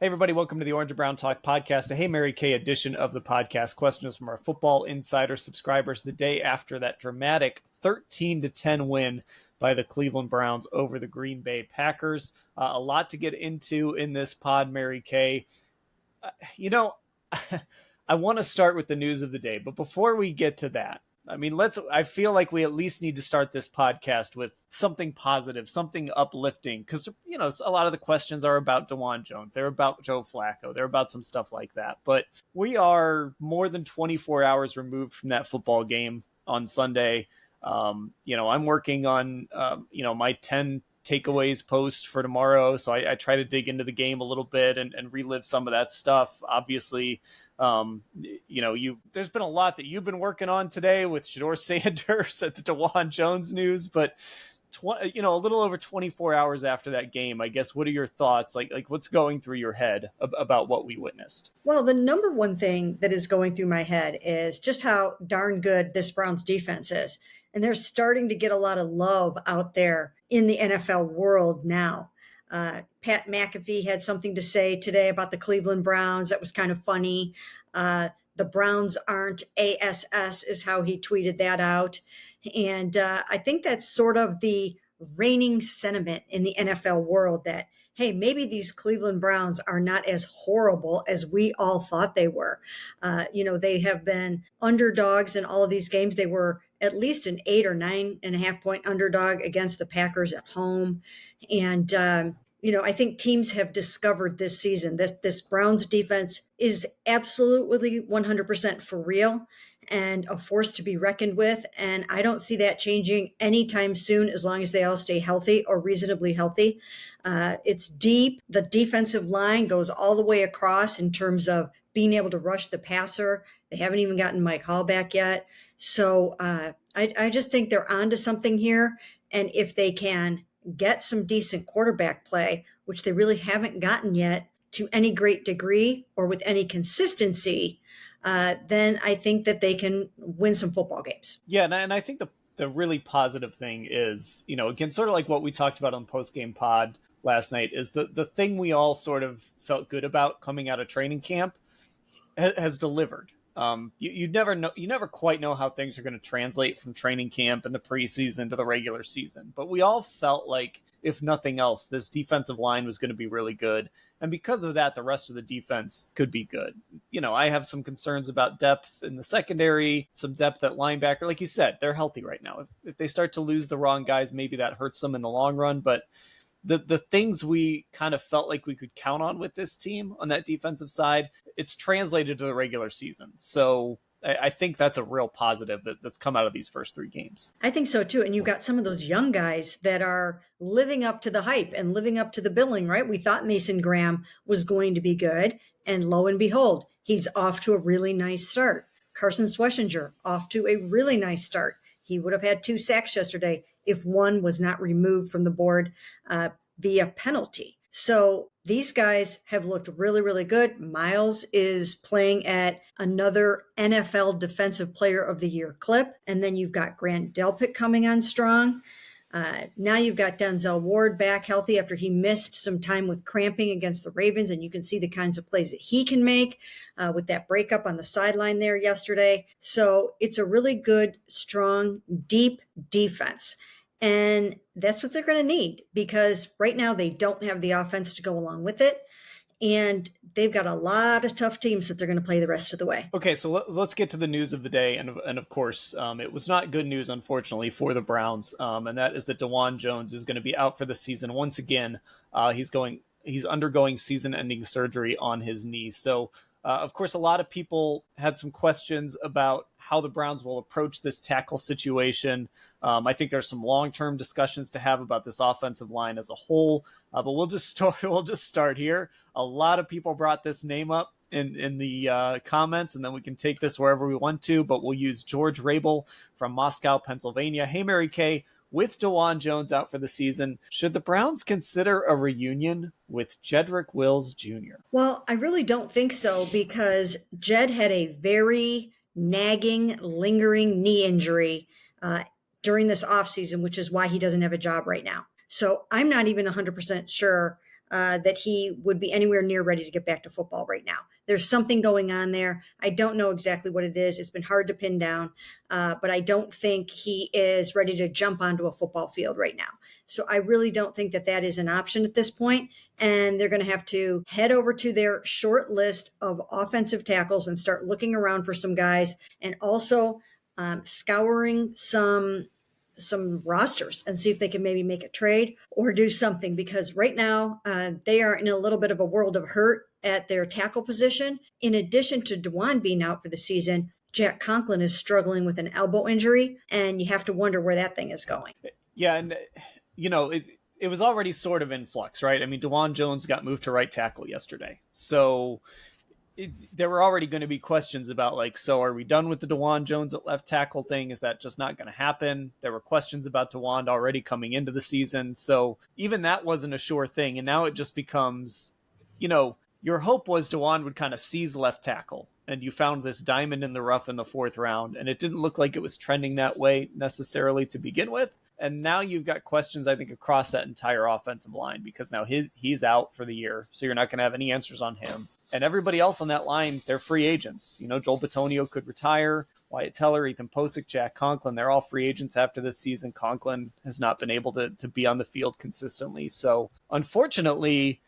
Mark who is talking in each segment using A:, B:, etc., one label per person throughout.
A: Hey, everybody, welcome to the Orange and Brown Talk podcast, a Hey Mary Kay edition of the podcast. Questions from our Football Insider subscribers the day after that dramatic 13-10 win by the Cleveland Browns over the Green Bay Packers. A lot to get into in this pod, Mary Kay. I want to start with the news of the day, but before we get to that, I feel like we at least need to start this podcast with something positive, something uplifting, because, a lot of the questions are about Dawand Jones. They're about Joe Flacco. They're about some stuff like that. But we are more than 24 hours removed from that football game on Sunday. I'm working on, my 10 takeaways post for tomorrow. So I try to dig into the game a little bit and relive some of that stuff. Obviously, there's been a lot that you've been working on today with Shedeur Sanders at the Dawand Jones news, but a little over 24 hours after that game, I guess, what are your thoughts? Like what's going through your head about what we witnessed?
B: Well, the number one thing that is going through my head is just how darn good this Browns defense is. And they're starting to get a lot of love out there in the NFL world now. Pat McAfee had something to say today about the Cleveland Browns. That was kind of funny. The Browns aren't ASS is how he tweeted that out. And I think that's sort of the reigning sentiment in the NFL world that, hey, maybe these Cleveland Browns are not as horrible as we all thought they were. They have been underdogs in all of these games. They were at least an 8 or 9.5 point underdog against the Packers at home. And, I think teams have discovered this season that this Browns defense is absolutely 100% for real and a force to be reckoned with. And I don't see that changing anytime soon, as long as they all stay healthy or reasonably healthy. It's deep. The defensive line goes all the way across in terms of being able to rush the passer. They haven't even gotten Mike Hall back yet. So I just think they're onto something here. And if they can get some decent quarterback play, which they really haven't gotten yet to any great degree or with any consistency, then I think that they can win some football games.
A: Yeah, and I think the really positive thing is, again, sort of like what we talked about on post-game pod last night, is the thing we all sort of felt good about coming out of training camp has delivered. You never quite know how things are going to translate from training camp and the preseason to the regular season. But we all felt like, if nothing else, this defensive line was going to be really good. And because of that, the rest of the defense could be good. I have some concerns about depth in the secondary, some depth at linebacker. Like you said, they're healthy right now. If they start to lose the wrong guys, maybe that hurts them in the long run. But the things we kind of felt like we could count on with this team on that defensive side, it's translated to the regular season. So I think that's a real positive that's come out of these first 3 games.
B: I think so too. And you've got some of those young guys that are living up to the hype and living up to the billing, right? We thought Mason Graham was going to be good. And lo and behold, he's off to a really nice start. Carson Schlesinger off to a really nice start. He would have had 2 sacks yesterday if one was not removed from the board via penalty. So these guys have looked really, really good. Miles is playing at another NFL Defensive Player of the Year clip. And then you've got Grant Delpit coming on strong. Now you've got Denzel Ward back healthy after he missed some time with cramping against the Ravens. And you can see the kinds of plays that he can make with that breakup on the sideline there yesterday. So it's a really good, strong, deep defense. And that's what they're going to need, because right now they don't have the offense to go along with it. And they've got a lot of tough teams that they're going to play the rest of the way.
A: Okay, so let's get to the news of the day. And of course, it was not good news, unfortunately, for the Browns. And that is that Dawand Jones is going to be out for the season. Once again, he's undergoing season-ending surgery on his knee. So, of course, a lot of people had some questions about how the Browns will approach this tackle situation. I think there's some long-term discussions to have about this offensive line as a whole, but we'll just start here. A lot of people brought this name up in the comments, and then we can take this wherever we want to, but we'll use George Rabel from Moscow, Pennsylvania. Hey, Mary Kay, with Dawand Jones out for the season, should the Browns consider a reunion with Jedrick Wills Jr.?
B: Well, I really don't think so, because Jed had a very nagging, lingering knee injury during this offseason, which is why he doesn't have a job right now. So I'm not even 100% sure that he would be anywhere near ready to get back to football right now. There's something going on there. I don't know exactly what it is. It's been hard to pin down, but I don't think he is ready to jump onto a football field right now. So I really don't think that that is an option at this point. And they're going to have to head over to their short list of offensive tackles and start looking around for some guys, and also scouring some rosters and see if they can maybe make a trade or do something, because right now they are in a little bit of a world of hurt at their tackle position. In addition to Dawand being out for the season, Jack Conklin is struggling with an elbow injury, and you have to wonder where that thing is going.
A: Yeah, and it was already sort of in flux, right? I mean, Dawand Jones got moved to right tackle yesterday, so there were already going to be questions about, like, so are we done with the Dawand Jones at left tackle thing? Is that just not going to happen? There were questions about Dawand already coming into the season. So even that wasn't a sure thing. And now it just becomes, your hope was Dawand would kind of seize left tackle, and you found this diamond in the rough in the 4th round. And it didn't look like it was trending that way necessarily to begin with. And now you've got questions, I think, across that entire offensive line, because now he's out for the year. So you're not going to have any answers on him. And everybody else on that line, they're free agents. Joel Bitonio could retire. Wyatt Teller, Ethan Posick, Jack Conklin, they're all free agents after this season. Conklin has not been able to be on the field consistently. So unfortunately,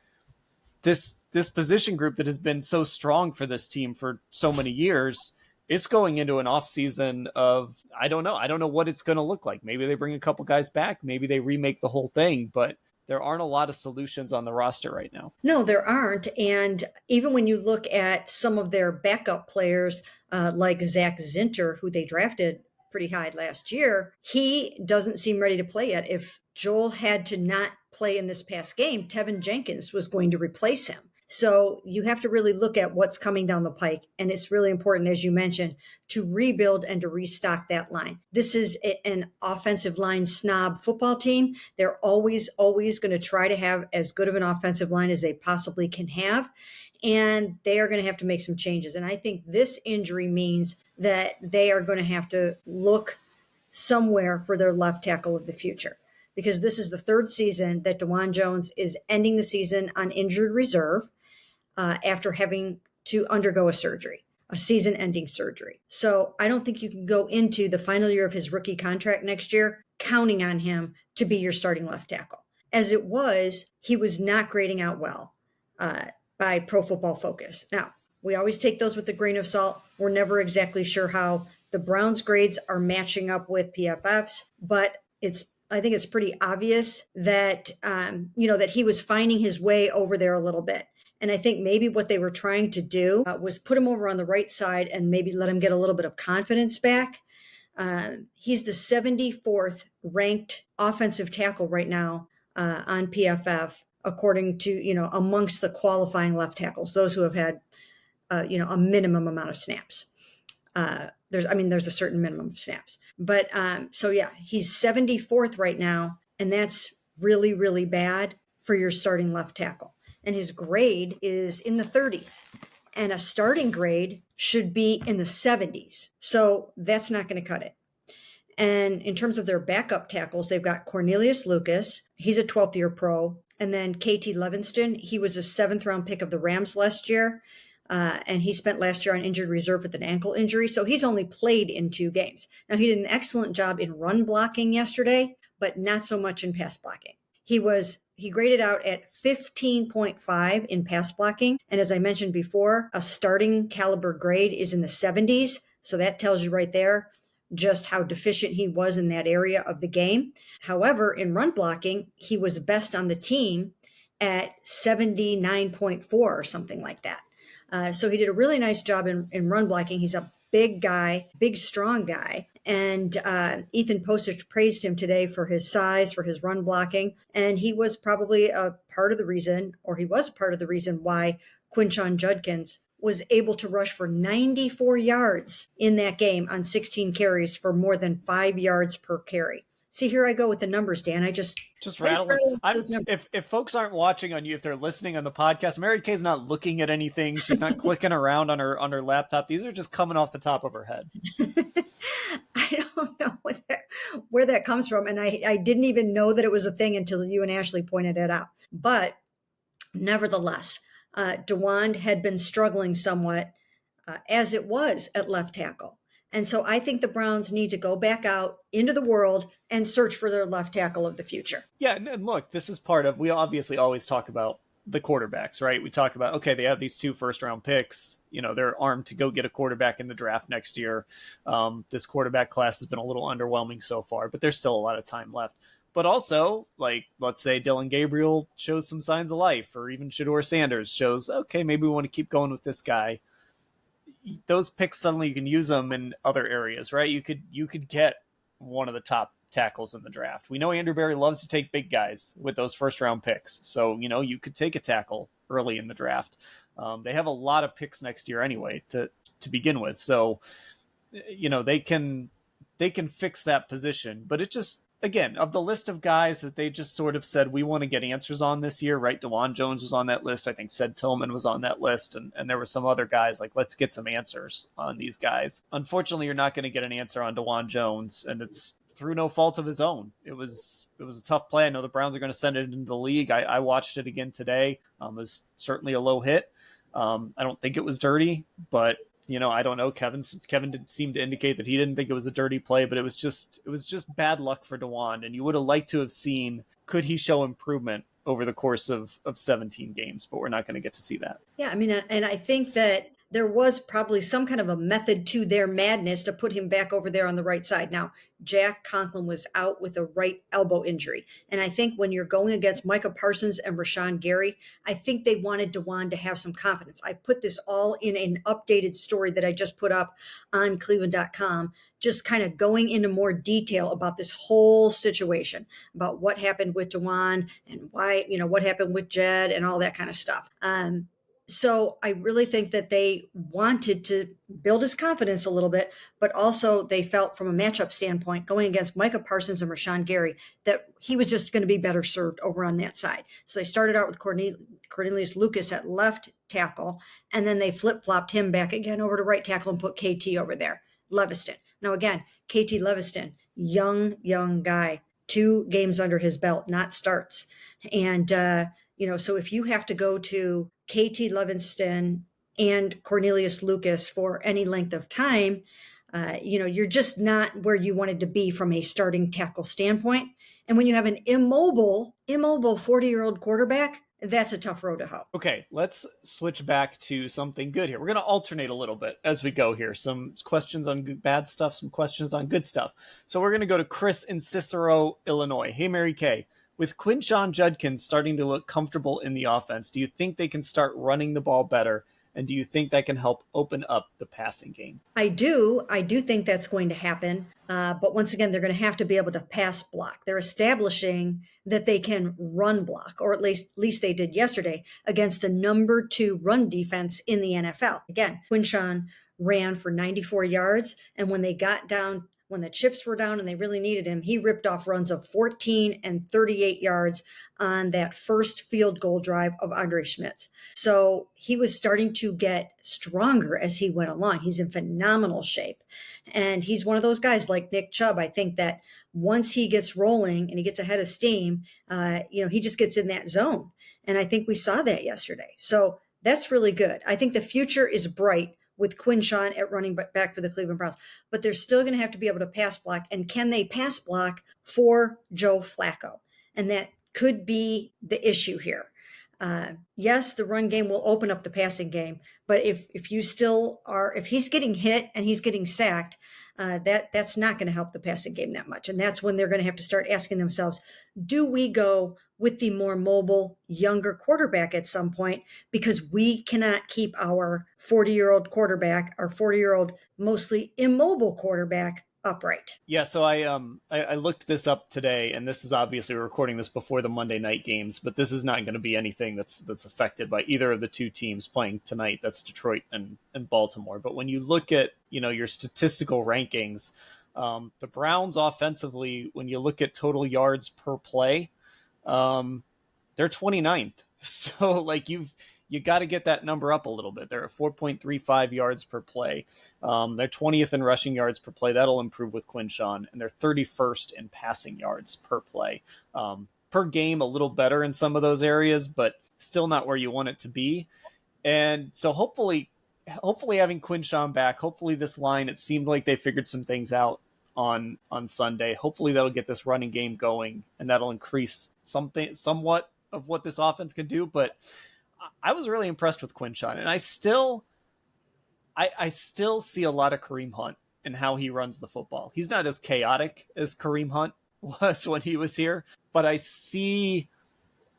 A: this position group that has been so strong for this team for so many years, it's going into an off season of, I don't know what it's going to look like. Maybe they bring a couple guys back. Maybe they remake the whole thing, but there aren't a lot of solutions on the roster right now.
B: No, there aren't. And even when you look at some of their backup players, like Zach Zinter, who they drafted pretty high last year, he doesn't seem ready to play yet. If Joel had to not play in this past game, Tevin Jenkins was going to replace him. So you have to really look at what's coming down the pike. And it's really important, as you mentioned, to rebuild and to restock that line. This is an offensive line snob football team. They're always going to try to have as good of an offensive line as they possibly can have. And they are going to have to make some changes. And I think this injury means that they are going to have to look somewhere for their left tackle of the future, because this is the 3rd season that Dawand Jones is ending the season on injured reserve after having to undergo a season-ending surgery. So I don't think you can go into the final year of his rookie contract next year counting on him to be your starting left tackle. As it was, he was not grading out well by Pro Football Focus. Now, we always take those with a grain of salt. We're never exactly sure how the Browns' grades are matching up with PFF's, but I think it's pretty obvious that, that he was finding his way over there a little bit. And I think maybe what they were trying to do was put him over on the right side and maybe let him get a little bit of confidence back. He's the 74th ranked offensive tackle right now on PFF, according to, amongst the qualifying left tackles, those who have had, a minimum amount of snaps. There's a certain minimum of snaps. But he's 74th right now. And that's really, really bad for your starting left tackle. And his grade is in the 30s. And a starting grade should be in the 70s. So that's not going to cut it. And in terms of their backup tackles, they've got Cornelius Lucas. He's a 12th year pro. And then KT Levinston. He was a 7th round pick of the Rams last year. And he spent last year on injured reserve with an ankle injury. So he's only played in 2 games. Now, he did an excellent job in run blocking yesterday, but not so much in pass blocking. He graded out at 15.5 in pass blocking. And as I mentioned before, a starting caliber grade is in the 70s. So that tells you right there just how deficient he was in that area of the game. However, in run blocking, he was best on the team at 79.4 or something like that. So he did a really nice job in run blocking. He's a big guy, big, strong guy. And Ethan Posick praised him today for his size, for his run blocking. And he was probably a part of the reason why Quinshon Judkins was able to rush for 94 yards in that game on 16 carries for more than 5 yards per carry. See, here I go with the numbers, Dan. I just
A: rattle them. If folks aren't watching on you, if they're listening on the podcast, Mary Kay's not looking at anything. She's not clicking around on her laptop. These are just coming off the top of her head.
B: I don't know where that comes from. And I didn't even know that it was a thing until you and Ashley pointed it out. But Nevertheless, Dawand had been struggling somewhat as it was at left tackle. And so I think the Browns need to go back out into the world and search for their left tackle of the future.
A: Yeah, and look, this is part of, we obviously always talk about the quarterbacks, right? We talk about, okay, they have these 2 first-round picks. They're armed to go get a quarterback in the draft next year. This quarterback class has been a little underwhelming so far, but there's still a lot of time left. But also, like, let's say Dylan Gabriel shows some signs of life, or even Shedeur Sanders shows, okay, maybe we want to keep going with this guy. Those picks, suddenly you can use them in other areas, right? You could get one of the top tackles in the draft. We know Andrew Berry loves to take big guys with those first round picks. So, you could take a tackle early in the draft. They have a lot of picks next year anyway to begin with. So, they can fix that position, but it just, again, of the list of guys that they just sort of said, we want to get answers on this year, right? Dawand Jones was on that list. I think Ced Tillman was on that list. And there were some other guys like, let's get some answers on these guys. Unfortunately, you're not going to get an answer on Dawand Jones, and it's through no fault of his own. It was a tough play. I know the Browns are going to send it into the league. I watched it again today. It was certainly a low hit. I don't think it was dirty, but I don't know. Kevin did seem to indicate that he didn't think it was a dirty play, but it was just bad luck for Dawand. And you would have liked to have seen, could he show improvement over the course of 17 games, but we're not going to get to see that.
B: Yeah. I mean, and I think that there was probably some kind of a method to their madness to put him back over there on the right side. Now, Jack Conklin was out with a right elbow injury. And I think when you're going against Micah Parsons and Rashawn Gary, I think they wanted Dawand to have some confidence. I put this all in an updated story that I just put up on cleveland.com, just kind of going into more detail about this whole situation, about what happened with Dawand and why, what happened with Jed and all that kind of stuff. So I really think that they wanted to build his confidence a little bit, but also they felt from a matchup standpoint going against Micah Parsons and Rashawn Gary that he was just going to be better served over on that side. So they started out with Cornelius Lucas at left tackle, and then they flip-flopped him back again over to right tackle and put KT over there, Leviston. Now again, KT Leviston, young guy, 2 games under his belt, not starts. And, so if you have to go to KT Leviston and Cornelius Lucas for any length of time, you're just not where you wanted to be from a starting tackle standpoint. And when you have an immobile 40-year-old quarterback, that's a tough road to hoe.
A: Okay, let's switch back to something good here. We're going to alternate a little bit as we go here. Some questions on bad stuff, some questions on good stuff. So we're going to go to Chris in Cicero, Illinois. Hey, Mary Kay. With Quinshon Judkins starting to look comfortable in the offense, do you think they can start running the ball better? And do you think that can help open up the passing game?
B: I do think that's going to happen. But once again, they're going to have to be able to pass block. They're establishing that they can run block, or at least they did yesterday against the number 2 run defense in the NFL. Again, Quinshon ran for 94 yards. And when the chips were down and they really needed him, he ripped off runs of 14 and 38 yards on that first field goal drive of Andre Schmidt's. So he was starting to get stronger as he went along. He's in phenomenal shape. And he's one of those guys like Nick Chubb. I think that once he gets rolling and he gets ahead of steam, he just gets in that zone. And I think we saw that yesterday. So that's really good. I think the future is bright with Quinshon at running back for the Cleveland Browns, but they're still going to have to be able to pass block. And can they pass block for Joe Flacco? And that could be the issue here. Yes, the run game will open up the passing game, but if he's getting hit and he's getting sacked, that's not going to help the passing game that much. And that's when they're going to have to start asking themselves, do we go with the more mobile, younger quarterback at some point? Because we cannot keep our 40-year-old quarterback, our 40-year-old mostly immobile quarterback upright.
A: Yeah, so I looked this up today, and this is obviously, we're recording this before the Monday night games, but this is not going to be anything that's affected by either of the 2 teams playing tonight. That's Detroit and Baltimore. But when you look at your statistical rankings, the Browns offensively, when you look at total yards per play, they're 29th. So you got to get that number up a little bit. They're at 4.35 yards per play. They're 20th in rushing yards per play. That'll improve with Quinshon. And they're 31st in passing yards per play. per game a little better in some of those areas, but still not where you want it to be. And so hopefully having Quinshon back, hopefully this line, it seemed like they figured some things out on Sunday. Hopefully that'll get this running game going, and that'll increase somewhat of what this offense can do. But I was really impressed with Quinshon, and I still see a lot of Kareem Hunt in how he runs the football. He's not as chaotic as Kareem Hunt was when he was here, but I see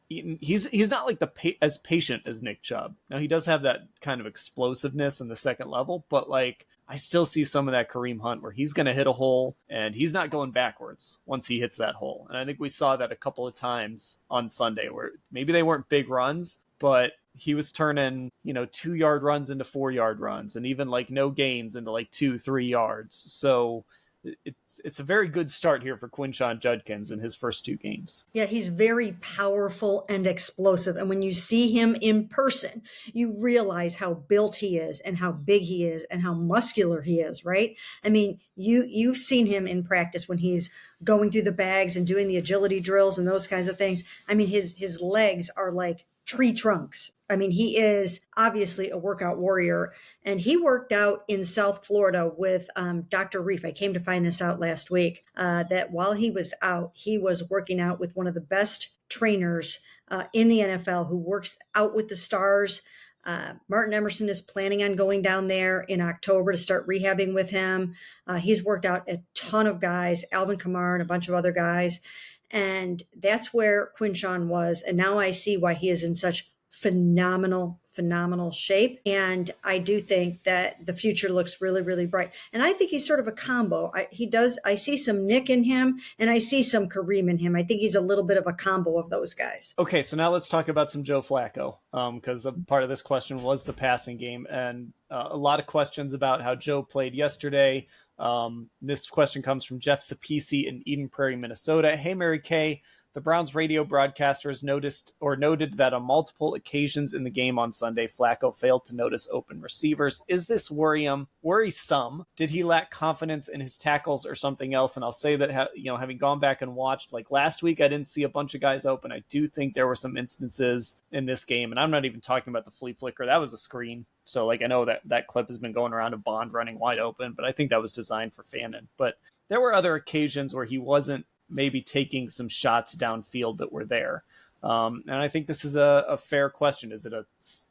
A: he's not like as patient as Nick Chubb. Now he does have that kind of explosiveness in the second level, but like I still see some of that Kareem Hunt where he's going to hit a hole and he's not going backwards once he hits that hole. And I think we saw that a couple of times on Sunday where maybe they weren't big runs, but he was turning, 2-yard runs into 4-yard runs, and even like no gains into like 2-3 yards. So it's a very good start here for Quinshon Judkins in his first 2 games.
B: Yeah, he's very powerful and explosive. And when you see him in person, you realize how built he is and how big he is and how muscular he is, right? I mean, you've seen him in practice when he's going through the bags and doing the agility drills and those kinds of things. I mean, his legs are like tree trunks. I mean, he is obviously a workout warrior, and he worked out in South Florida with Dr. Reef. I came to find this out last week, that while he was out, he was working out with one of the best trainers in the NFL who works out with the stars. Martin Emerson is planning on going down there in October to start rehabbing with him. He's worked out a ton of guys, Alvin Kamara and a bunch of other guys. And that's where Quinshon was. And now I see why he is in such phenomenal shape. And I do think that the future looks really, really bright. And I think he's sort of a combo. I see some Nick in him and I see some Kareem in him. I think he's a little bit of a combo of those guys.
A: Okay, so now let's talk about some Joe Flacco, because a part of this question was the passing game, and a lot of questions about how Joe played yesterday. This question comes from Jeff Sapisi in Eden Prairie, Minnesota. Hey, Mary Kay. The Browns radio broadcasters noted that on multiple occasions in the game on Sunday, Flacco failed to notice open receivers. Is this worrisome? Did he lack confidence in his tackles or something else? And I'll say that, having gone back and watched, like last week, I didn't see a bunch of guys open. I do think there were some instances in this game, and I'm not even talking about the flea flicker. That was a screen. So, like, I know that clip has been going around of Bond running wide open, but I think that was designed for Fannin. But there were other occasions where he wasn't maybe taking some shots downfield that were there. And I think this is a fair question. Is it a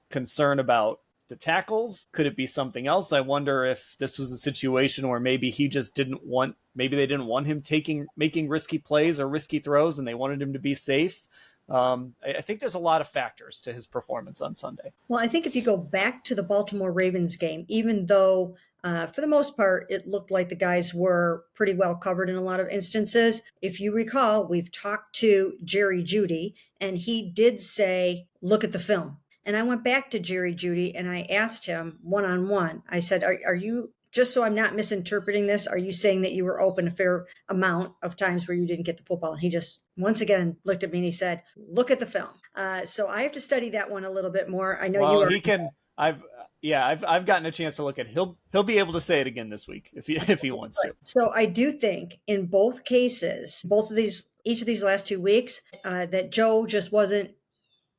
A: concern about the tackles? Could it be something else? I wonder if this was a situation where maybe he just maybe they didn't want him making risky plays or risky throws and they wanted him to be safe. I think there's a lot of factors to his performance on Sunday.
B: Well, I think if you go back to the Baltimore Ravens game, even though for the most part, it looked like the guys were pretty well covered in a lot of instances. If you recall, we've talked to Jerry Jeudy, and he did say, look at the film. And I went back to Jerry Jeudy, and I asked him one-on-one. I said, are you, just so I'm not misinterpreting this, are you saying that you were open a fair amount of times where you didn't get the football? And he just, once again, looked at me and he said, look at the film. So I have to study that one a little bit more. I know
A: he can. I've gotten a chance to look at it. He'll be able to say it again this week if he wants to.
B: So I do think in both cases, each of these last 2 weeks, that Joe just wasn't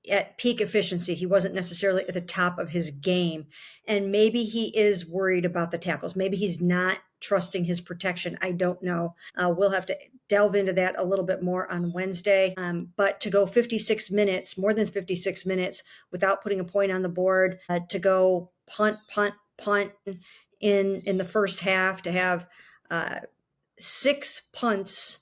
B: at peak efficiency. He wasn't necessarily at the top of his game. And maybe he is worried about the tackles. Maybe he's not trusting his protection. I don't know. We'll have to delve into that a little bit more on Wednesday. But to go 56 minutes, more than 56 minutes without putting a point on the board, to go punt in the first half, to have 6 punts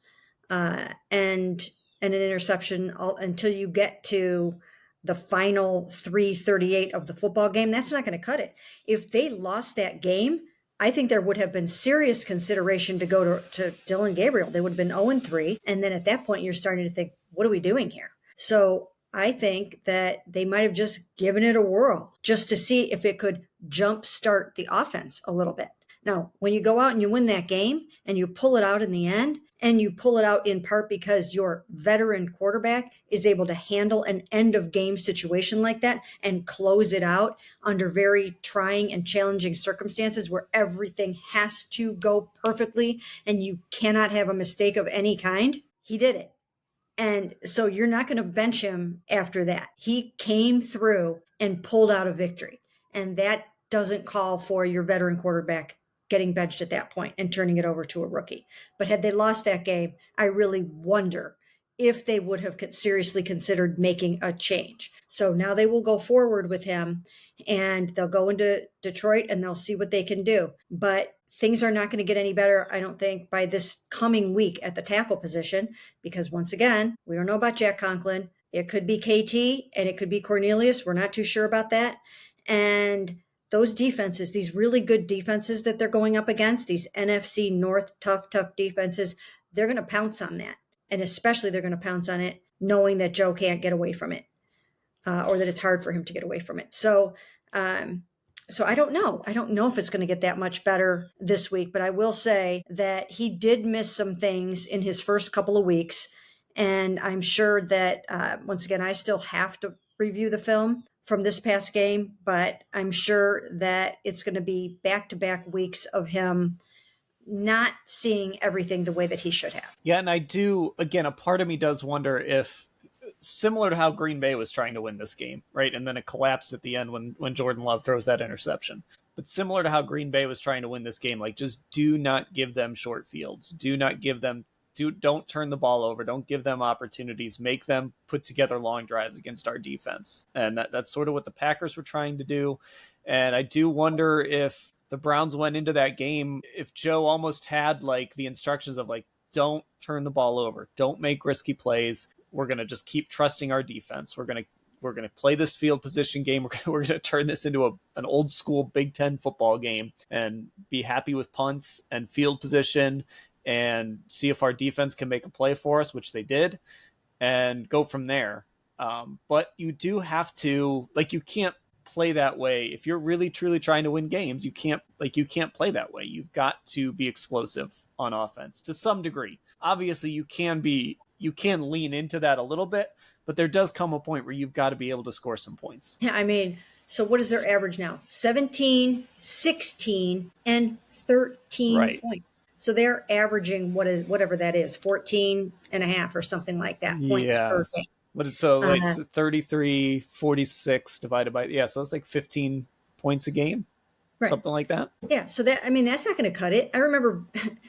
B: and an interception until you get to the final 3:38 of the football game, that's not going to cut it. If they lost that game, I think there would have been serious consideration to go to Dylan Gabriel. They would have been 0-3. And then at that point, you're starting to think, what are we doing here? So I think that they might have just given it a whirl just to see if it could jumpstart the offense a little bit. Now, when you go out and you win that game and you pull it out in the end, and you pull it out in part because your veteran quarterback is able to handle an end of game situation like that and close it out under very trying and challenging circumstances where everything has to go perfectly and you cannot have a mistake of any kind. He did it. And so you're not going to bench him after that. He came through and pulled out a victory. And that doesn't call for your veteran quarterback getting benched at that point and turning it over to a rookie. But had they lost that game, I really wonder if they would have seriously considered making a change. So now they will go forward with him and they'll go into Detroit and they'll see what they can do. But things are not going to get any better, I don't think, by this coming week at the tackle position, because once again, we don't know about Jack Conklin. It could be KT and it could be Cornelius. We're not too sure about that. And those defenses, these really good defenses that they're going up against, these NFC North tough defenses, they're going to pounce on that. And especially they're going to pounce on it knowing that Joe can't get away from it, or that it's hard for him to get away from it. So I don't know. I don't know if it's going to get that much better this week, but I will say that he did miss some things in his first couple of weeks. And I'm sure that, once again, I still have to review the film from this past game, but I'm sure that it's going to be back-to-back weeks of him not seeing everything the way that he should have.
A: Yeah, and I do, again, a part of me does wonder if, similar to how Green Bay was trying to win this game, right? And then it collapsed at the end when Jordan Love throws that interception. But similar to how Green Bay was trying to win this game, like, just do not give them short fields. Do not give them, don't turn the ball over. Don't give them opportunities. Make them put together long drives against our defense. And that's sort of what the Packers were trying to do. And I do wonder if the Browns went into that game, if Joe almost had like the instructions of like, don't turn the ball over. Don't make risky plays. We're going to just keep trusting our defense. We're going to play this field position game. We're going to turn this into an old school Big Ten football game and be happy with punts and field position and see if our defense can make a play for us, which they did, and go from there. But you do have to, like, you can't play that way. If you're really truly trying to win games, you can't play that way. You've got to be explosive on offense to some degree. Obviously you can lean into that a little bit, but there does come a point where you've got to be able to score some points.
B: Yeah, I mean, so what is their average now? 17, 16, and 13 points. So they're averaging whatever that is, 14 and a half or something like that points per game.
A: What is so like 33, 46 divided by, so it's like 15 points a game, right? Something like that.
B: Yeah. So that's not going to cut it. I remember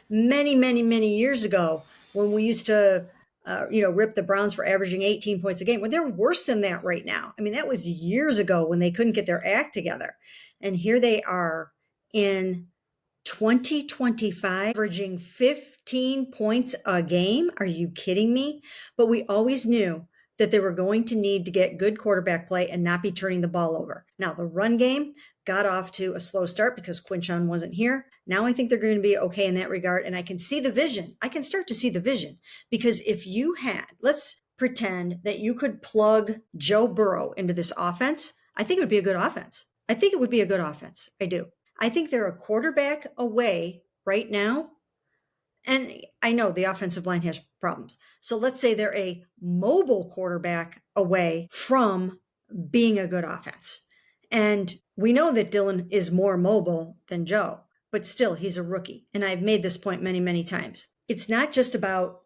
B: many years ago when we used to, rip the Browns for averaging 18 points a game. Well, they're worse than that right now. I mean, that was years ago when they couldn't get their act together. And here they are in 2025, averaging 15 points a game. Are you kidding me? But we always knew that they were going to need to get good quarterback play and not be turning the ball over. Now, the run game got off to a slow start because Quinshon wasn't here. Now I think they're going to be okay in that regard. And I can see the vision. I can start to see the vision because if you had, let's pretend that you could plug Joe Burrow into this offense, I think it would be a good offense. I do. I think they're a quarterback away right now. And I know the offensive line has problems. So let's say they're a mobile quarterback away from being a good offense. And we know that Dylan is more mobile than Joe, but still he's a rookie. And I've made this point many times. It's not just about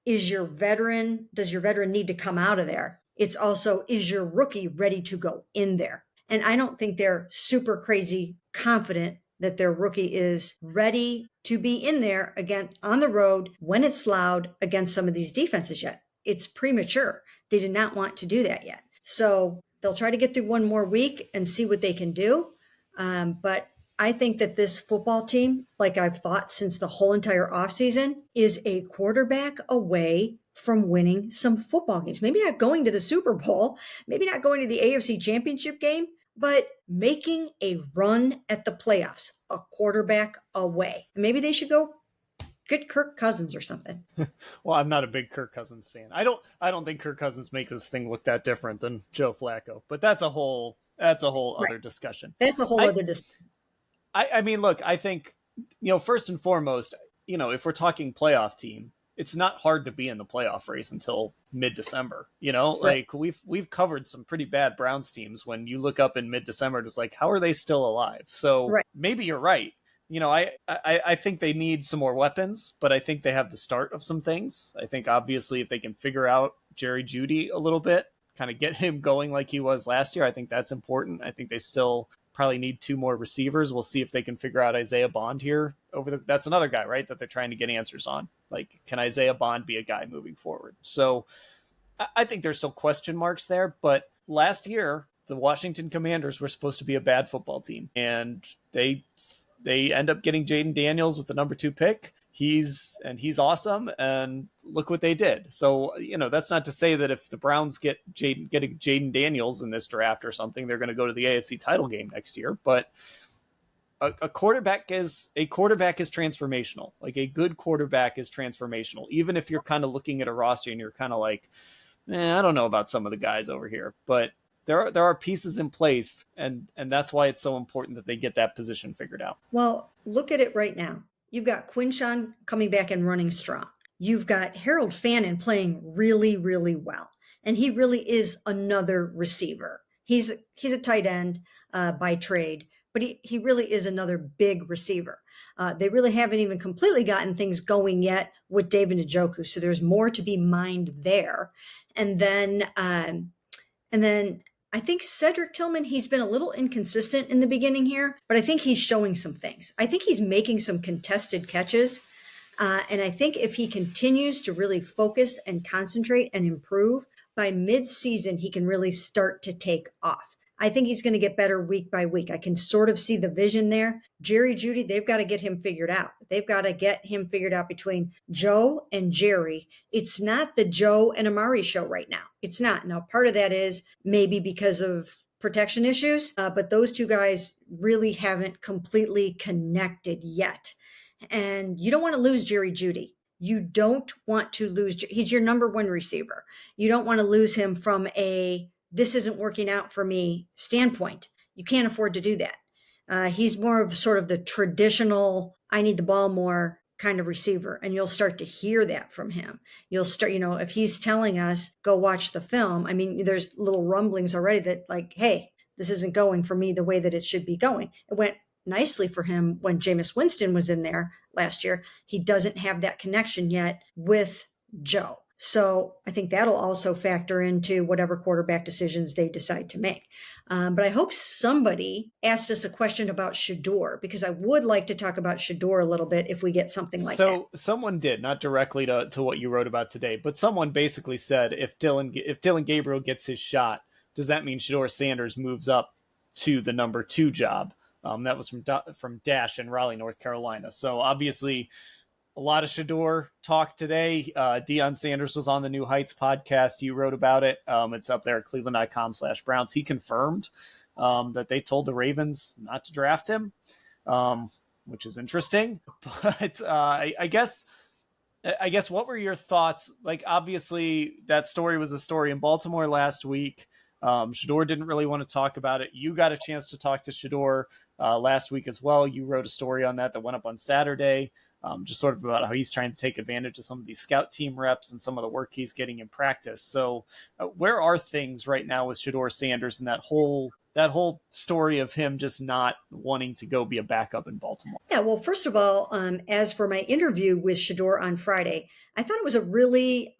B: does your veteran need to come out of there? It's also, is your rookie ready to go in there? And I don't think they're super crazy confident that their rookie is ready to be in there again on the road when it's loud against some of these defenses yet. It's premature. They did not want to do that yet. So they'll try to get through one more week and see what they can do. But I think that this football team, like I've thought since the whole entire offseason, is a quarterback away from winning some football games. Maybe not going to the Super Bowl, maybe not going to the AFC Championship game, but making a run at the playoffs, a quarterback away. Maybe they should go get Kirk Cousins or something.
A: Well, I'm not a big Kirk Cousins fan. I don't think Kirk Cousins makes this thing look that different than Joe Flacco, but that's a whole other discussion.
B: That's a whole other discussion.
A: I mean, look, I think, first and foremost, if we're talking playoff team, it's not hard to be in the playoff race until mid-December, like we've covered some pretty bad Browns teams when you look up in mid-December, just like, how are they still alive? So maybe you're right. I think they need some more weapons, but I think they have the start of some things. I think obviously if they can figure out Jerry Jeudy a little bit, kind of get him going like he was last year, I think that's important. I think they still probably need 2 more receivers. We'll see if they can figure out Isaiah Bond here that's another guy, right? That they're trying to get answers on. Like, can Isaiah Bond be a guy moving forward? So I think there's still question marks there, but last year the Washington Commanders were supposed to be a bad football team, and they end up getting Jaden Daniels with the number 2 pick. He's awesome, and look what they did. So, that's not to say that if the Browns getting Jaden Daniels in this draft or something, they're going to go to the AFC title game next year. But a quarterback is transformational. Like, a good quarterback is transformational, even if you're kind of looking at a roster and you're kind of like, I don't know about some of the guys over here, but there are pieces in place, and that's why it's so important that they get that position figured out.
B: Well, look at it right now. You've got Quinshon coming back and running strong. You've got Harold Fannin playing really, really well, and he really is another receiver. He's a tight end by trade, but he really is another big receiver. They really haven't even completely gotten things going yet with David Njoku, so there's more to be mined there. And then I think Cedric Tillman, he's been a little inconsistent in the beginning here, but I think he's showing some things. I think he's making some contested catches. And I think if he continues to really focus and concentrate and improve, by mid-season, he can really start to take off. I think he's going to get better week by week. I can sort of see the vision there. Jerry Jeudy, they've got to get him figured out. They've got to get him figured out between Joe and Jerry. It's not the Joe and Amari show right now. It's not. Now, part of that is maybe because of protection issues, but those 2 guys really haven't completely connected yet. And you don't want to lose Jerry Jeudy. You don't want to lose. He's your number 1 receiver. You don't want to lose him from a this isn't working out for me standpoint. You can't afford to do that. He's more of sort of the traditional, I need the ball more kind of receiver. And you'll start to hear that from him. You'll start, if he's telling us, go watch the film. I mean, there's little rumblings already that like, hey, this isn't going for me the way that it should be going. It went nicely for him when Jameis Winston was in there last year. He doesn't have that connection yet with Joe. So I think that'll also factor into whatever quarterback decisions they decide to make. But I hope somebody asked us a question about Shedeur, because I would like to talk about Shedeur a little bit if we get something like that.
A: So someone did, not directly to what you wrote about today, but someone basically said if Dillon Gabriel gets his shot, does that mean Shedeur Sanders moves up to the number 2 job? That was from Dash in Raleigh, North Carolina. So obviously, a lot of Shedeur talk today. Deion Sanders was on the New Heights podcast. You wrote about it. It's up there at cleveland.com/Browns. He confirmed that they told the Ravens not to draft him, which is interesting. But I guess what were your thoughts? Like, obviously, that story was a story in Baltimore last week. Shedeur didn't really want to talk about it. You got a chance to talk to Shedeur last week as well. You wrote a story on that went up on Saturday. Just sort of about how he's trying to take advantage of some of these scout team reps and some of the work he's getting in practice. So where are things right now with Shedeur Sanders and that whole story of him just not wanting to go be a backup in Baltimore?
B: Yeah, well, first of all, as for my interview with Shedeur on Friday, I thought it was a really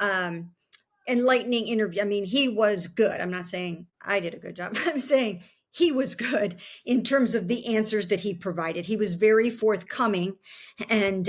B: enlightening interview. I mean, he was good. I'm not saying I did a good job. I'm saying he was good in terms of the answers that he provided. He was very forthcoming, and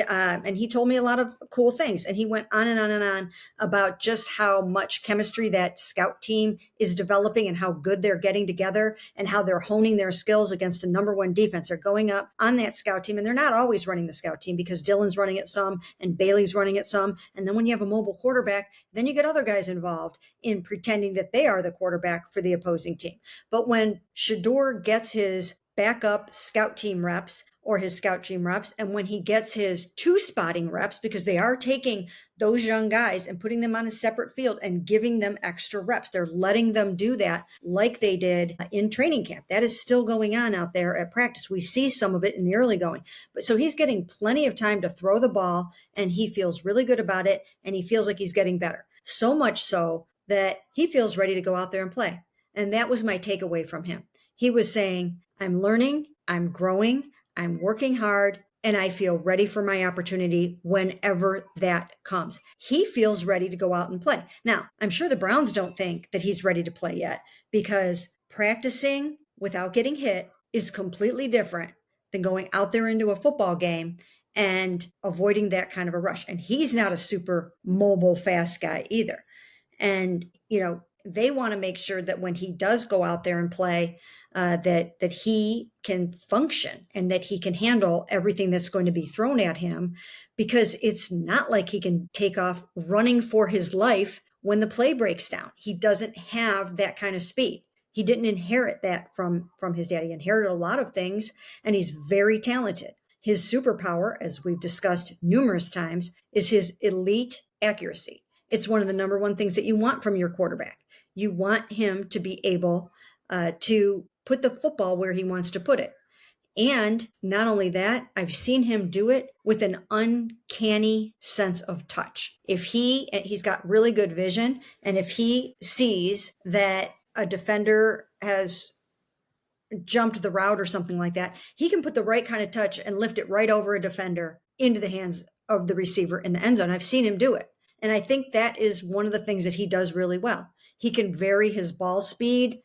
B: he told me a lot of cool things. And he went on and on and on about just how much chemistry that scout team is developing and how good they're getting together and how they're honing their skills against the number 1 defense. They're going up on that scout team, and they're not always running the scout team because Dylan's running it some and Bailey's running it some. And then when you have a mobile quarterback, then you get other guys involved in pretending that they are the quarterback for the opposing team. But when Shedeur gets his backup scout team reps or his scout team reps, and when he gets his 2 spotting reps, because they are taking those young guys and putting them on a separate field and giving them extra reps. They're letting them do that like they did in training camp. That is still going on out there at practice. We see some of it in the early going. But so he's getting plenty of time to throw the ball, and he feels really good about it, and he feels like he's getting better. So much so that he feels ready to go out there and play. And that was my takeaway from him. He was saying, I'm learning, I'm growing, I'm working hard, and I feel ready for my opportunity whenever that comes. He feels ready to go out and play. Now, I'm sure the Browns don't think that he's ready to play yet, because practicing without getting hit is completely different than going out there into a football game and avoiding that kind of a rush. And he's not a super mobile, fast guy either. And, they want to make sure that when he does go out there and play, that he can function and that he can handle everything that's going to be thrown at him, because it's not like he can take off running for his life when the play breaks down. He doesn't have that kind of speed. He didn't inherit that from his dad. He inherited a lot of things, and he's very talented. His superpower, as we've discussed numerous times, is his elite accuracy. It's one of the number one things that you want from your quarterback. You want him to be able to put the football where he wants to put it. And not only that, I've seen him do it with an uncanny sense of touch. He's got really good vision, and if he sees that a defender has jumped the route or something like that, he can put the right kind of touch and lift it right over a defender into the hands of the receiver in the end zone. I've seen him do it. And I think that is one of the things that he does really well. He can vary his ball speed.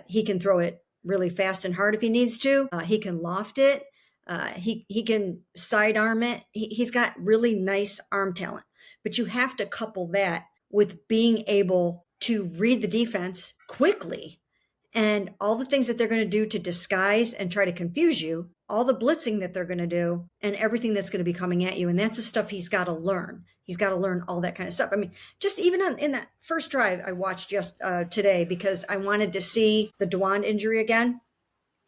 B: He can throw it really fast and hard if he needs to. He can loft it. He can sidearm it. He's got really nice arm talent. But you have to couple that with being able to read the defense quickly, and all the things that they're going to do to disguise and try to confuse you, all the blitzing that they're going to do, and everything that's going to be coming at you. And that's the stuff he's got to learn. He's got to learn all that kind of stuff. I mean, just even in that first drive I watched just today, because I wanted to see the Dawand injury again.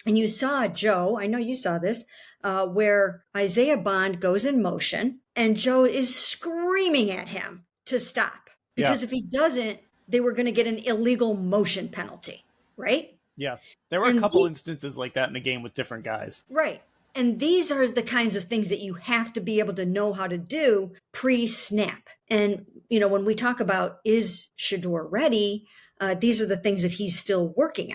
B: And you saw Joe, I know you saw this, where Isaiah Bond goes in motion and Joe is screaming at him to stop. Because if he doesn't, they were going to get an illegal motion penalty. Right?
A: Yeah. There were a couple instances like that in the game with different guys.
B: Right. And these are the kinds of things that you have to be able to know how to do pre-snap. And, when we talk about, is Shedeur ready? These are the things that he's still working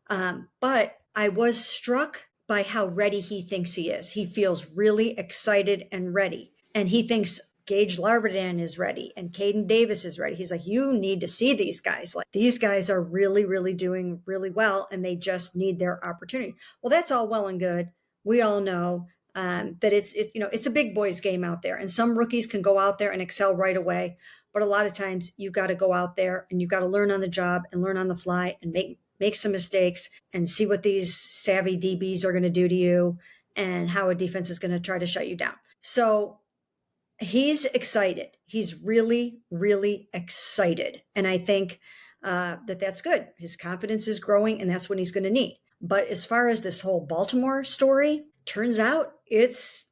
B: on. But I was struck by how ready he thinks he is. He feels really excited and ready. And he thinks Gage Larvadin is ready and Caden Davis is ready. He's like, you need to see these guys. Like, these guys are really, really doing really well, and they just need their opportunity. Well, that's all well and good. We all know that it's a big boys game out there, and some rookies can go out there and excel right away. But a lot of times you got to go out there and you got to learn on the job and learn on the fly and make some mistakes and see what these savvy DBs are going to do to you and how a defense is going to try to shut you down. So he's excited. He's really, really excited. And I think that's good. His confidence is growing, and that's what he's going to need. But as far as this whole Baltimore story, turns out it's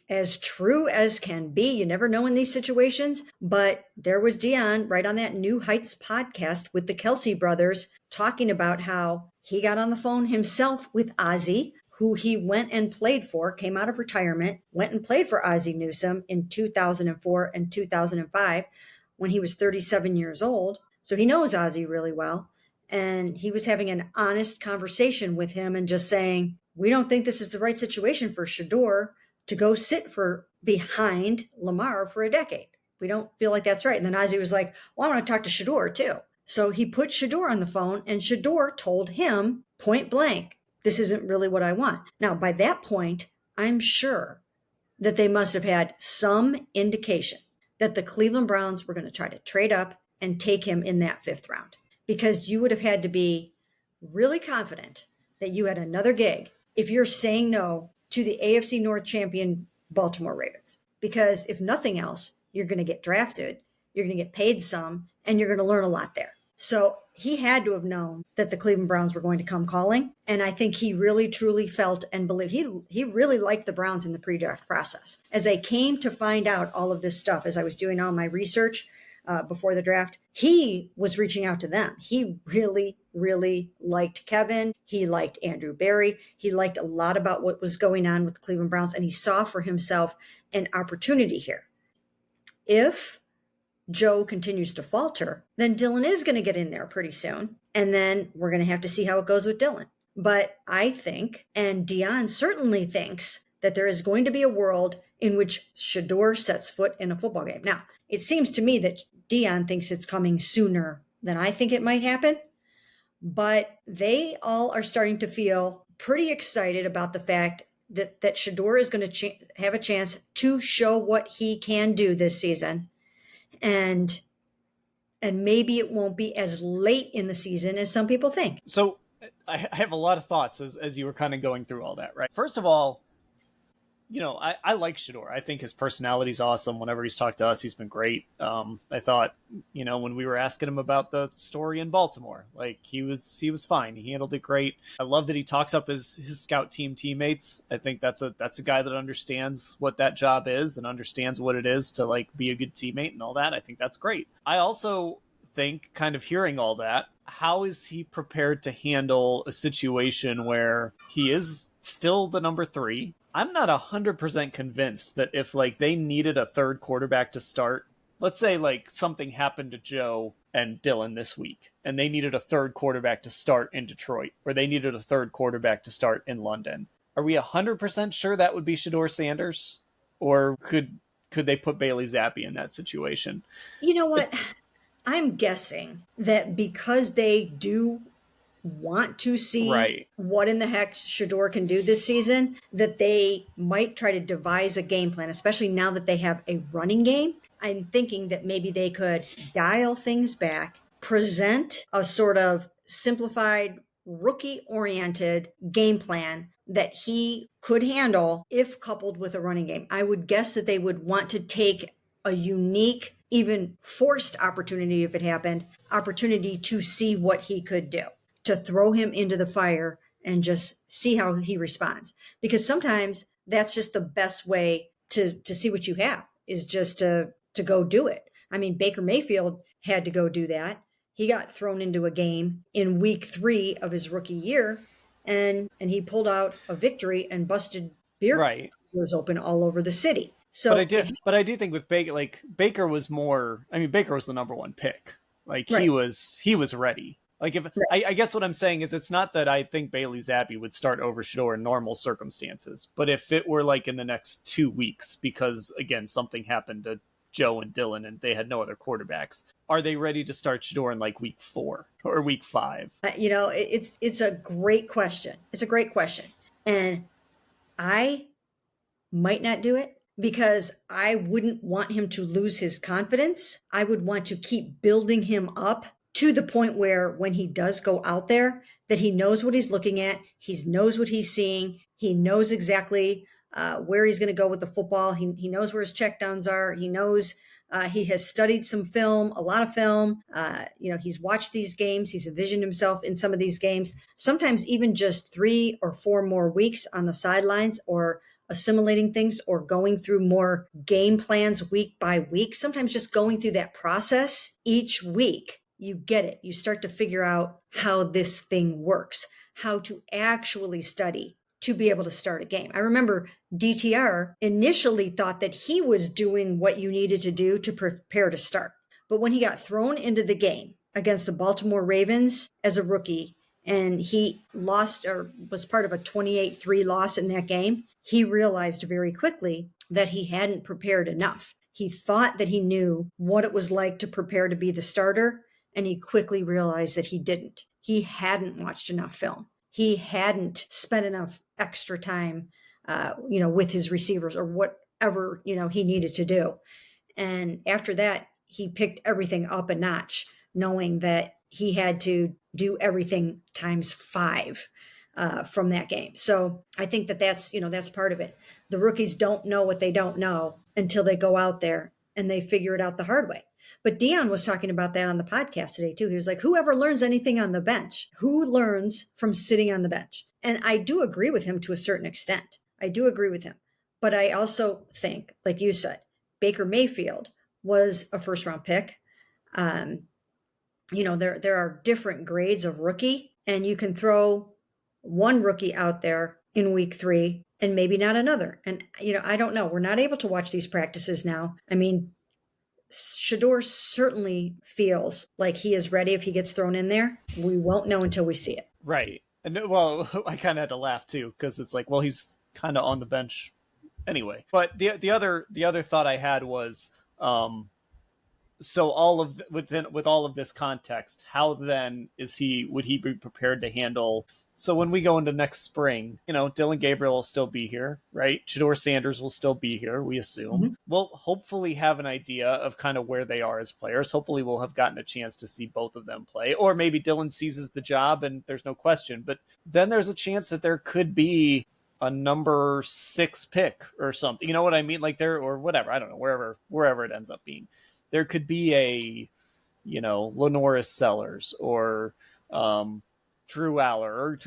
B: as true as can be. You never know in these situations. But there was Dion right on that New Heights podcast with the Kelsey brothers talking about how he got on the phone himself with Ozzie, who he went and played for, came out of retirement, went and played for Ozzie Newsome in 2004 and 2005 when he was 37 years old. So he knows Ozzie really well. And he was having an honest conversation with him and just saying, we don't think this is the right situation for Shedeur to go sit for behind Lamar for a decade. We don't feel like that's right. And then Ozzie was like, well, I want to talk to Shedeur too. So he put Shedeur on the phone, and Shedeur told him point blank, this isn't really what I want. Now, by that point, I'm sure that they must have had some indication that the Cleveland Browns were going to try to trade up and take him in that 5th round, because you would have had to be really confident that you had another gig if you're saying no to the AFC North champion Baltimore Ravens. Because if nothing else, you're going to get drafted, you're going to get paid some, and you're going to learn a lot there. So he had to have known that the Cleveland Browns were going to come calling. And I think he really, truly felt and believed. He really liked the Browns in the pre-draft process. As I came to find out all of this stuff, as I was doing all my research before the draft, he was reaching out to them. He really, really liked Kevin. He liked Andrew Berry. He liked a lot about what was going on with the Cleveland Browns. And he saw for himself an opportunity here. If Joe continues to falter, then Dylan is going to get in there pretty soon. And then we're going to have to see how it goes with Dylan. But I think, and Dion certainly thinks, that there is going to be a world in which Shedeur sets foot in a football game. Now, it seems to me that Deion thinks it's coming sooner than I think it might happen, but they all are starting to feel pretty excited about the fact that Shedeur is going to have a chance to show what he can do this season. And maybe it won't be as late in the season as some people think.
A: So I have a lot of thoughts as you were kind of going through all that, right? First of all, I like Shedeur. I think his personality is awesome. Whenever he's talked to us, he's been great. I thought, when we were asking him about the story in Baltimore, like he was fine. He handled it great. I love that he talks up his scout team teammates. I think that's a guy that understands what that job is and understands what it is to like be a good teammate and all that. I think that's great. I also think, kind of hearing all that, how is he prepared to handle a situation where he is still the number 3? I'm not 100% convinced that if like they needed a third quarterback to start, let's say like something happened to Joe and Dylan this week and they needed a third quarterback to start in Detroit, or they needed a third quarterback to start in London. Are we 100% sure that would be Shedeur Sanders? Or could they put Bailey Zappi in that situation?
B: You know what? I'm guessing that because they do want to see what in the heck Shedeur can do this season, that they might try to devise a game plan, especially now that they have a running game. I'm thinking that maybe they could dial things back, present a sort of simplified, rookie-oriented game plan that he could handle if coupled with a running game. I would guess that they would want to take a unique, even forced opportunity, if it happened, opportunity to see what he could do, to throw him into the fire and just see how he responds. Because sometimes that's just the best way to see what you have, is just to go do it. I mean, Baker Mayfield had to go do that. He got thrown into a game in week 3 of his rookie year, and he pulled out a victory and busted beer coolers open all over the city. So,
A: but I do think with Baker, like Baker was more. I mean, Baker was the number 1 pick. Like he was ready. Like if I guess what I'm saying is, it's not that I think Bailey Zappi would start over Shedeur in normal circumstances, but if it were like in the next 2 weeks, because again something happened to Joe and Dylan and they had no other quarterbacks, are they ready to start Shedeur in like week 4 or week 5?
B: It's a great question. It's a great question, and I might not do it, because I wouldn't want him to lose his confidence. I would want to keep building him up to the point where when he does go out there, that he knows what he's looking at. He knows what he's seeing. He knows exactly where he's going to go with the football. He knows where his checkdowns are. He knows he has studied some film, a lot of film. He's watched these games. He's envisioned himself in some of these games, sometimes even just 3 or 4 more weeks on the sidelines, or assimilating things, or going through more game plans week by week. Sometimes just going through that process each week, you get it. You start to figure out how this thing works, how to actually study to be able to start a game. I remember DTR initially thought that he was doing what you needed to do to prepare to start. But when he got thrown into the game against the Baltimore Ravens as a rookie, and he lost, or was part of a 28-3 loss in that game, he realized very quickly that he hadn't prepared enough. He thought that he knew what it was like to prepare to be the starter, and he quickly realized that he didn't. He hadn't watched enough film. He hadn't spent enough extra time, with his receivers, or whatever, he needed to do. And after that, he picked everything up a notch, knowing that he had to do everything times 5 from that game. So I think that's part of it. The rookies don't know what they don't know until they go out there and they figure it out the hard way. But Deion was talking about that on the podcast today too. He was like, whoever learns anything on the bench, who learns from sitting on the bench? And I do agree with him to a certain extent. I do agree with him. But I also think, like you said, Baker Mayfield was a first round pick. There are different grades of rookie, and you can throw one rookie out there in week 3 and maybe not another. And, I don't know. We're not able to watch these practices now. I mean, Shedeur certainly feels like he is ready if he gets thrown in there. We won't know until we see it.
A: Right. And well, I kind of had to laugh too, because it's like, well, he's kind of on the bench anyway. But the other thought I had was, so with all of this context, how then would he be prepared to handle? So when we go into next spring, Dillon Gabriel will still be here, right? Shedeur Sanders will still be here, we assume.
B: Mhm.
A: We'll hopefully have an idea of kind of where they are as players. Hopefully we'll have gotten a chance to see both of them play. Or maybe Dillon seizes the job and there's no question. But then there's a chance that there could be a number 6 pick or something. You know what I mean? Like or whatever. I don't know, wherever it ends up being. There could be a, Lenoris Sellers or Drew Aller, or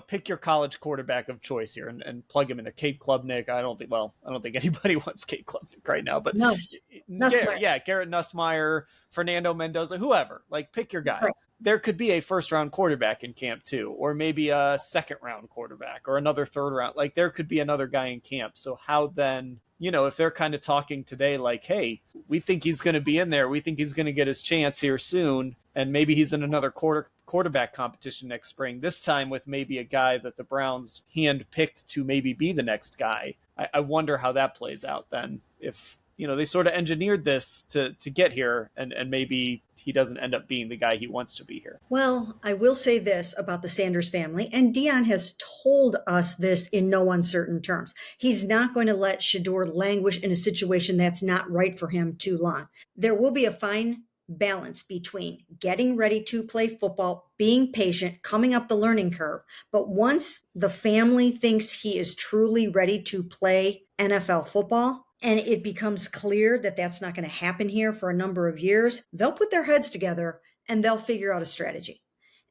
A: pick your college quarterback of choice here and plug him into Kate Klubnik. I don't think anybody wants Kate Klubnik right now, but
B: Nussmeier.
A: Garrett Nussmeier, Fernando Mendoza, whoever. Like, pick your guy.
B: Right.
A: There could be a first-round quarterback in camp too, or maybe a second-round quarterback, or another third-round. Like, there could be another guy in camp. So how then, if they're kind of talking today, like, hey, we think he's going to be in there, we think he's going to get his chance here soon, and maybe he's in another quarterback competition next spring, this time with maybe a guy that the Browns hand-picked to maybe be the next guy. I wonder how that plays out then, if they sort of engineered this to get here, and maybe he doesn't end up being the guy he wants to be here.
B: Well, I will say this about the Sanders family, and Deion has told us this in no uncertain terms. He's not going to let Shedeur languish in a situation that's not right for him too long. There will be a fine balance between getting ready to play football, being patient, coming up the learning curve. But once the family thinks he is truly ready to play NFL football, and it becomes clear that that's not going to happen here for a number of years, they'll put their heads together and they'll figure out a strategy.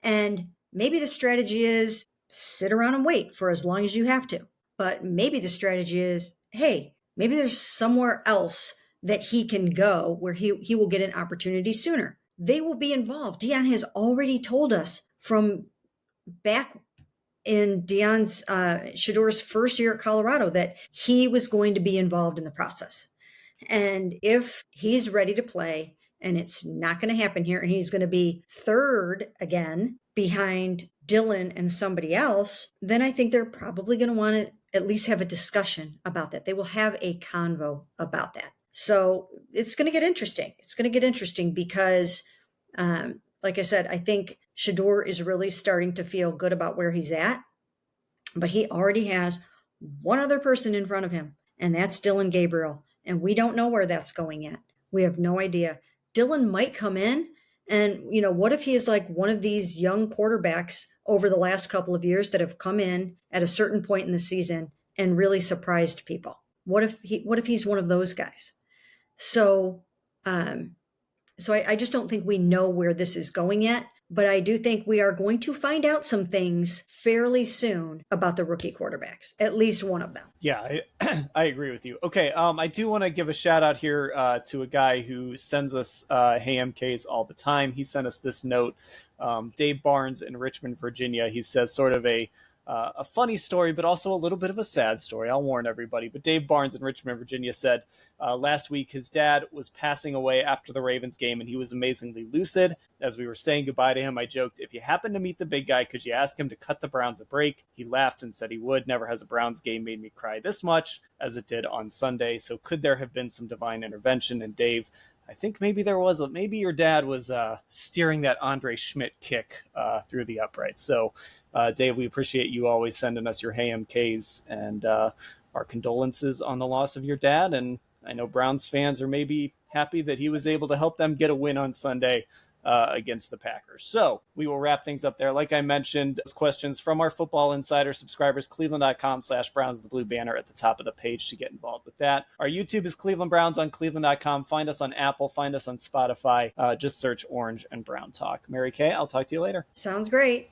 B: And maybe the strategy is sit around and wait for as long as you have to. But maybe the strategy is, hey, maybe there's somewhere else that he can go where he will get an opportunity sooner. They will be involved. Deion has already told us from back in Shedeur's first year at Colorado that he was going to be involved in the process. And if he's ready to play and it's not going to happen here, and he's going to be third again behind Dillon and somebody else, then I think they're probably going to want to at least have a discussion about that. They will have a convo about that. So it's going to get interesting. It's going to get interesting because, like I said, I think Shedeur is really starting to feel good about where he's at, but he already has one other person in front of him, and that's Dillon Gabriel. And we don't know where that's going yet. We have no idea. Dillon might come in, and, what if he is like one of these young quarterbacks over the last couple of years that have come in at a certain point in the season and really surprised people? What if he's one of those guys? So I just don't think we know where this is going yet, but I do think we are going to find out some things fairly soon about the rookie quarterbacks, at least one of them.
A: Yeah, I agree with you. Okay, I do want to give a shout out here to a guy who sends us Hey MKs all the time. He sent us this note, Dave Barnes in Richmond, Virginia. He says sort of a funny story, but also a little bit of a sad story. I'll warn everybody. But Dave Barnes in Richmond, Virginia said last week his dad was passing away after the Ravens game, and he was amazingly lucid. As we were saying goodbye to him, I joked, if you happen to meet the big guy, could you ask him to cut the Browns a break? He laughed and said he would. Never has a Browns game made me cry this much as it did on Sunday. So could there have been some divine intervention? And Dave, I think maybe there was. Maybe your dad was steering that Andre Schmidt kick through the uprights. So Dave, we appreciate you always sending us your Hey MKs, and our condolences on the loss of your dad. And I know Browns fans are maybe happy that he was able to help them get a win on Sunday against the Packers. So we will wrap things up there. Like I mentioned, questions from our Football Insider subscribers, cleveland.com/Browns, the blue banner at the top of the page to get involved with that. Our YouTube is Cleveland Browns on cleveland.com. Find us on Apple, find us on Spotify. Just search Orange and Brown Talk. Mary Kay, I'll talk to you later.
B: Sounds great.